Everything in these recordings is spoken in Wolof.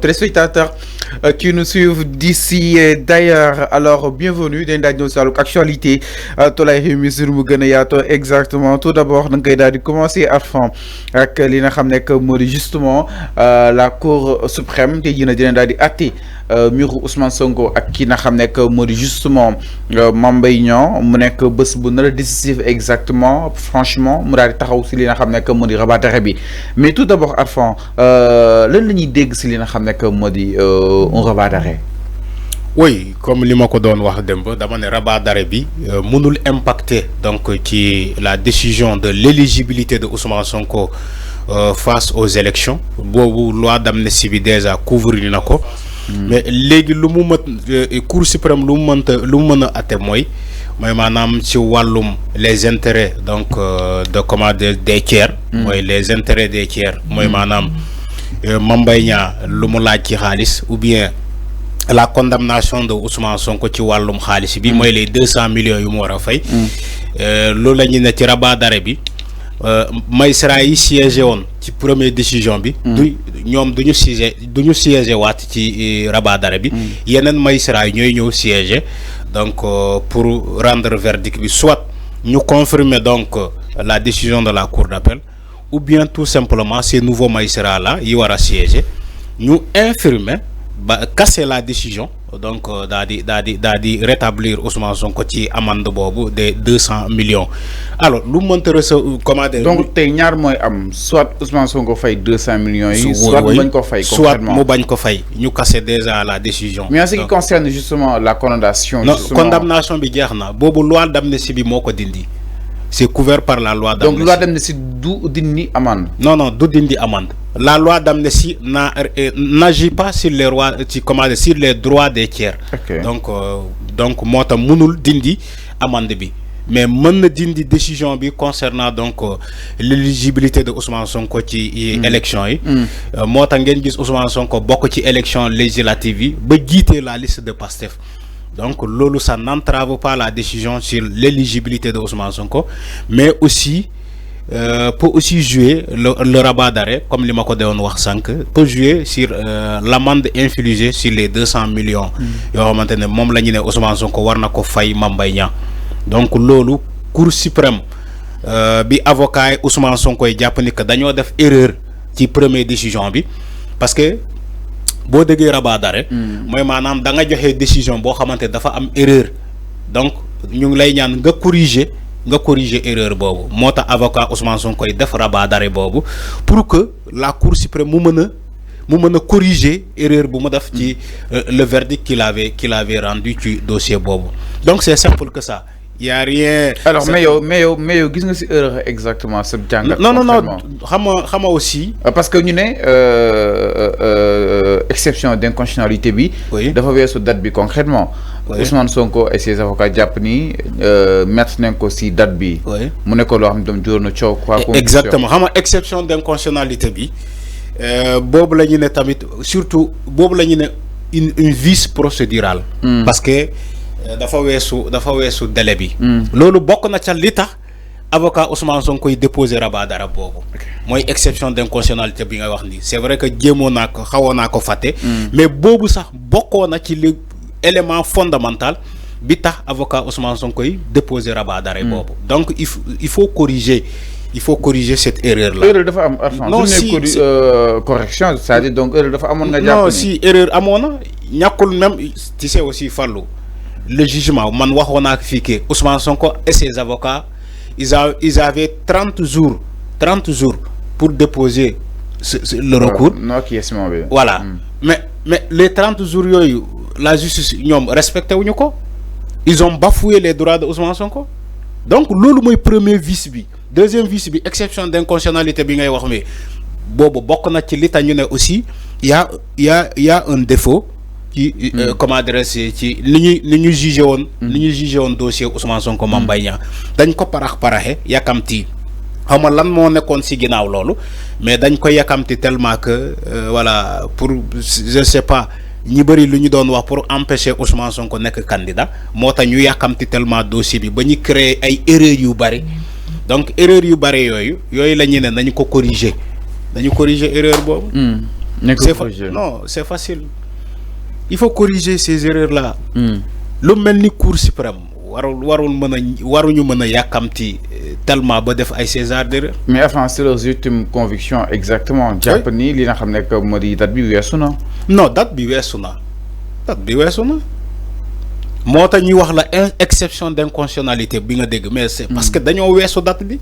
téléspectateurs qui nous suivent d'ici et d'ailleurs. Alors, bienvenue dans l'actualité. Exactement. Tout d'abord, nous allons commencer à faire avec justement la Cour suprême de muru Ousmane Sonko ak ki nga xam nekk moo di justement Mame Mbaye Niang mu nekk bés bu nar a décisif exactement franchement mu daal di taxaw si li nga xam nekk moo di rabat d'arrêt bi mais tout d'abord Arfan lan la ñuy dégg si li nga xam nekk moo di un rabat d'arrêt. Oui, comme li ma ko doon wax démb dama ne rabat d'arrêt bi mënul impacter donc ci la décision de l'éligibilité de Ousmane Sonko face aux élections boobu loi d'amnistie bi déjà couvrir na ko. Mais léegi lu mu Cour suprême lu mu mën a atte mooy maanaam ci wàllum les intérêts donc de commande des tiers. mooy les intérêts des tiers. mooy maanaam Mame Mbaye Niang lu mu laaj ci xaalis ou bien la condamnation de Ousmane Sonko ci wàllum xaalis bi mooy les 200 millions yu mu war a fay. loolu la ñu ne ci rabat d'arrêt bi. magistrat yi siégé woon ci première décision bi. ñoom duñu siégé waat ci rabat d'arrêt bi. yeneen magistrat yi ñooy ñëw siégé donc pour rendre verdict bi soit ñu confirmer donc la décision de la cour d'appel ou bien tout simplement ces nouveaux magistrats là yi war a siégé ñu infirmer ba casser la décision donc daal di rétablir Ousmane Sonko ci amende boobu de 200 millions alors lu mënta comment dire. donc tey ñaar mooy am soit Ousmane Sonko fay 200 millions yi. soit mu bañ ko fay soit mu bañ ko fay ñu casser déjà la décision. mais en ce qui concerne justement la condamnation. non condamnation bi jeex na boobu loi d'amnistie bi moo ko dindi. C'est couvert par la loi d'amnistie. Donc loi d'amnistie du dindi amende. Non, du dindi amende. La loi d'amnistie n'agit pas sur les sur les droits des tiers. Okay. Donc moo tax mënul dindi amende bi. Mais mën na dindi décision bi concernant donc l'éligibilité de Ousmane Sonko ci élection yi. moo tax ngeen gis Ousmane Sonko bokk ci élection législative yi ba jiite la liste de Pastef. Donc lolu ça n'entrave pas la décision sur l'éligibilité de Ousmane Sonko, mais aussi peut aussi jouer le rabat d'arrêt comme li ma ko doon wax sank peut jouer sur l'amende infligée sur les 200 millions yo xamantene mom lañu né Ousmane Sonko war na ko fay Mame Mbaye Niang. Donc lolu Cour suprême bi avocat Ousmane Sonko yi japp ni que dañoo def erreur ci première décision bi parce que boo déggee rabat d'arrêt mooy maanaam da nga joxe décision boo xamante dafa am erreur donc ñu ngi lay ñaan nga corriger erreur boobu moo tax avocat Ousmane Sonko koy def rabat d'arrêt boobu pour que la Cour suprême mu mën a corriger erreur bu mu def ci le verdict qu'il avait rendu ci dossier boobu donc c'est simple que ça. Il y a rien. Alors mais yo gis nga ci erreur exactement ce jàngat. Non xama aussi. Parce que ñu né exception d'inconstitutionnalité bi. dafa weesu date bi concrètement. Ousmane Sonko et ses avocats jàpp ni mettre nañ ko ci date bi. mu ne ko loo xam ne doon na coow quoi. Exactement xama exception d'inconstitutionnalité bi boobu la ñu ne tamit surtout boobu la ñu ne une vice procédurale. Parce que. dafa weesu délai bi. loolu bokk na ca li tax avocat Ousmane Sonko koy déposer rabat d'arrêt boobu. mooy exception d'inconstitutionnalité bi nga wax ni c'est vrai que jéemoon naa ko xawoon naa ko fàtte. mais boobu sax bokkoo na ci li élément fondamental bi tax avocat Ousmane Sonko koy déposer rabat d'arrêt boobu. Donc il faut corriger cette erreur là. erreur dafa am non si correction c'est-à-dire donc erreur dafa amoon nga jàpp non si erreur amoon na ñàkkul même tu sais aussi Fallou. Le jugement man waxoon naa fi que Ousmane Sonko et ses avocats ils avaient 30 jours pour déposer le recours. Voilà. Mais les 30 jours yooyu la justice ñoom respecté wuñu ko. Ils ont bafoué les droits de Ousmane Sonko. Donc loolu mooy premier vice bi. Deuxième vice bi exception d'inconstitutionnalité bi ngay wax mais boobu bokk na ci li tax ñu ne aussi il y a un défaut. Comment adresser ci li ñu jugé woon dossier Ousmane Sonko Mame Mbaye Niang dañ ko paraxe yakamti xam nga lan moo nekkoon ci ginnaaw loolu mais dañ ko yakamti tellement que voilà pour je sais pas ñi bëri lu ñu doon wax pour empêcher Ousmane Sonko nekk candidat moo tax ñu yakamti tellement dossier bi ba ñu créer ay erreurs yu bari donc erreur yu bari yooyu la ñu ne nañu ko corriger erreur boobu. Non, c'est facile. Il faut corriger ces erreurs-là. Le mel ni Cour suprême waruñu mën a yàkkamti tellement ba def ay César d'erreur. Mais enfin c'est leurs ultimes convictions exactement. jàpp ni li nga xam ne que moo di date bi weesu na. non date bi weesu na moo tax ñuy wax la exception d'inconstitutionnalité bi nga dégg mais c'est parce que dañoo weesu date bi.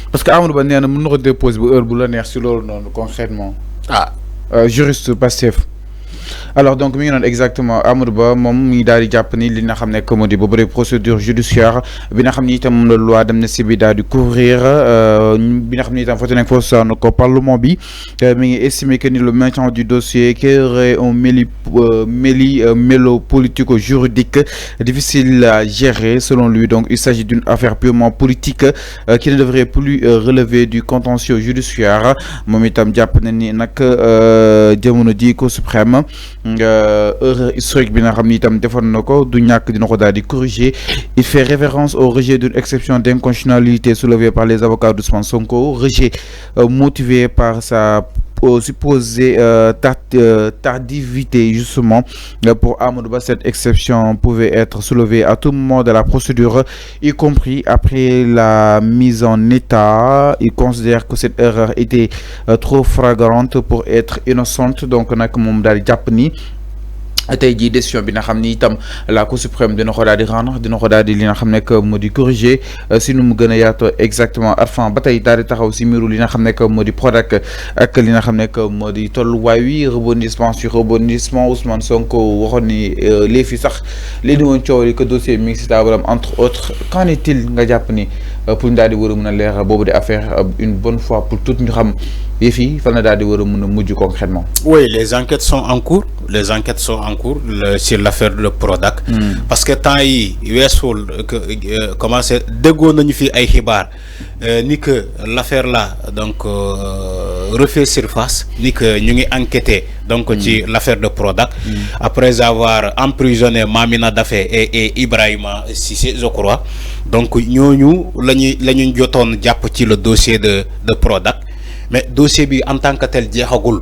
parce que Amadou Ba nee na mën na ko déposer bu heure bu la neex si loolu noonu concrètement. Juriste Pastef. Alors donc mi ngi noonu exactement Amadou Ba moom mi daal di jàpp ni li nga xam ne que moo di ba bëri procédure judiciaire bi nga xam ni itam moom la loi d'amnistie bi daal di couvrir bi nga xam ni itam foofu nekk foofu sànn ko parlement bi mi ngi estimé que ni le maintien du dossier qui aurait un mélo politico-juridique difficile à gérer selon lui. Donc il s'agit d'une affaire purement politique qui ne devrait plus relever du contentieux judiciaire moom itam jàpp na ni nag jamono ji Cour suprême erreur historique bi nga xam ni itam defoon na ko du ñàkk dina ko daal di corriger. Il fait référence au rejet d'une exception d'inconstitutionnalité soulevée par les avocats d'Ousmane Sonko, rejet motivé par sa supposée tardivité justement. Pour Amadou Ba, cette exception pouvait être soulevée à tout moment de la procédure, y compris après la mise en état. Il considère que cette erreur était trop flagrante pour être innocente. Donc nag moom daal di jàpp ni tey jii décision bi nga xam ni itam la Cour suprême dina ko daal di rendre dina ko daal di li nga xam ne que moo di corriger si nu mu gën a yaatoo exactement Arfan ba tey daal di taxaw si miiru li nga xam ne que moo di Prodac ak li nga xam ne que moo di tolluwaay wi rebondissement sur rebondissement. Ousmane Sonko waxoon ni léegi fi sax li ni woon coow li que dossier mi ngi si taabalam entre autres. Qu'en est-il nga jàpp ni pour ñu daal di war a mën a leer boobu di affaire une bonne fois pour toutes ñu xam yëf yi fan la daal di war a mën a mujj concrètement. Oui, les enquêtes sont en cours. Sur l'affaire de Prodac. Parce que temps yi weesul commencé déggoon nañu fi ay xibaar ni que l'affaire là donc refait surface ni que ñu ngi enquêté donc ci l'affaire de Prodac après avoir emprisonné Mamina Daffé et Ibrahima Cissé je crois. Donc ñooñu la ñu jotoon jàpp ci le dossier de Prodac mais dossier bi en tant que tel jeexagul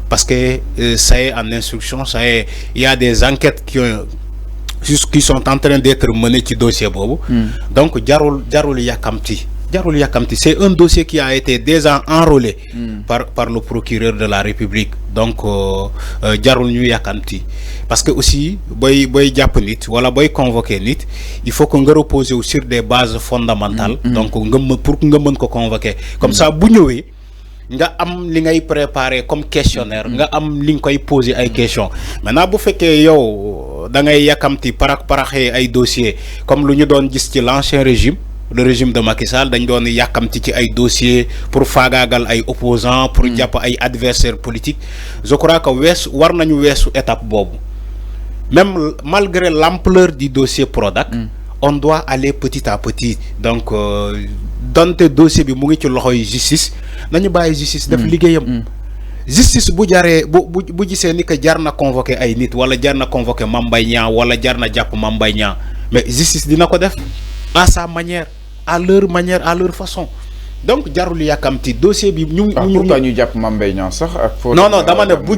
parce que ça est en instruction, ça est, il y a des enquêtes qui sont en train d'être menées ci dossier boobu. Donc jarul yakamti. C'est un dossier qui a été déjà enrôlé par le procureur de la République. Donc jarul ñu yakamti. Parce que aussi boy jàpp nit wala boy convoquer nit, il faut que nga reposer sur des bases fondamentales. Donc pour que nga mën ko convoquer. Comme ça bu ñëwee nga am li ngay préparer comme questionnaire nga am li nga koy poser ay questions. Maintenant bu fekkee yow da ngay yakamti paraxee ay dossiers comme lu ñu doon gis ci l'ancien régime, le régime de Macky Sall dañ doon yakamti ci ay dossiers pour faagaagal ay opposants, pour jàpp ay adversaires politiques. Je crois que war nañu weesu étape boobu. Même malgré l'ampleur du dossier Prodac, on doit aller petit à petit. Donc donte dossier bi mu ngi ci loxoy justice nañu bàyyi justice def liggéeyam. Justice bu jaree bu gisee ni que jar na convoquer ay nit wala jar na convoquer Mame Mbaye Niang wala jar na jàpp Mame Mbaye Niang mais justice dina ko def à sa manière, à leur façon. Donc jarul yakamti dossier bi ñu ñu jàpp Mame Mbaye Niang sax ak non dama ne bu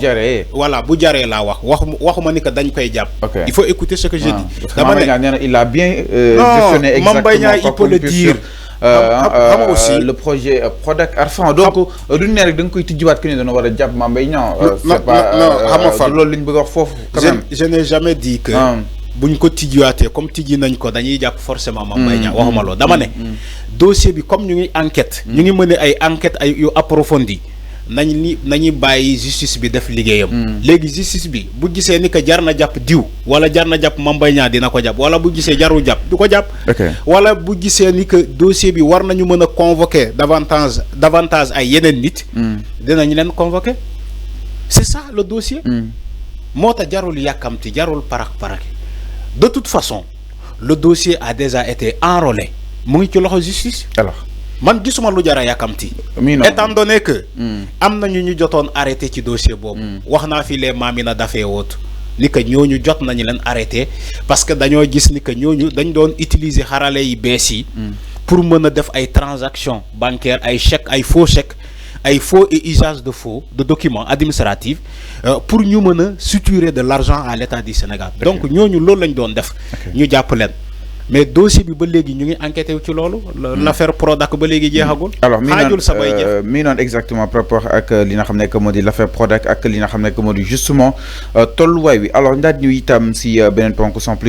jaree voilà bu jaree laa waxuma ni que dañ koy jàpp. Il faut écouter ce que j'ai dit. Dama ne il a bien gestionné exactement. Mame Mbaye Niang il peut le dire. Aussi le projet Prodac Arfan donc duñ ne rek da nga koy tijjiwaat que ni dana war a jàpp Mame Mbaye Niang. C'est pas loolu liñ bëgg wax foofu. Je n'ai jamais dit que buñ ko tijjiwaatee comme tijji nañ ko dañuy jàpp forcément Mame Mbaye Niang waxuma loolu dama ne dossier bi comme ñu ngi enquête ñu ngi mener ay enquête ay yu approfondi nañu bàyyi justice bi def liggéeyam. Léegi justice bi bu gisee ni que jar na jàpp diw wala jar na jàpp Mame Mbaye Niang dina ko jàpp wala bu gisee jarul jàpp du ko jàpp. Wala bu gisee ni que dossier bi war nañu mën a convoquer davantage ay yeneen nit. dinañu leen convoquer. C'est ça le dossier. moo tax jarul yàkkamti jarul parak. De toute façon le dossier a déjà été enrôlé mu ngi ci loxo justice. Alors man gisuma lu jara yakamti étant donné que am na ñu jotoon arrêté ci dossier boobu wax naa fi les Mamina Daffé wootu ni que ñooñu jot nañu leen arrêté parce que dañoo gis ni que ñooñu dañ doon utiliser xarale yi bees yi pour mën a def ay transactions bancaires ay chèques ay faux chèques ay faux et usage de faux de documents administratifs pour ñu mën a suturer de l'argent à l'État du Sénégal. Donc ñooñu loolu lañ doon def. ñu jàpp leen. Mais dossier bi ba légui ñu ngi enquêté ci lolu l'affaire Prodac ba légui jeexagul. Alors mi non exactement par rapport ak li nga xamné que modi l'affaire Prodac ak li nga xamné que modi justement tolluwaay wi alors ndaat ñu itam si benen ponk sans plus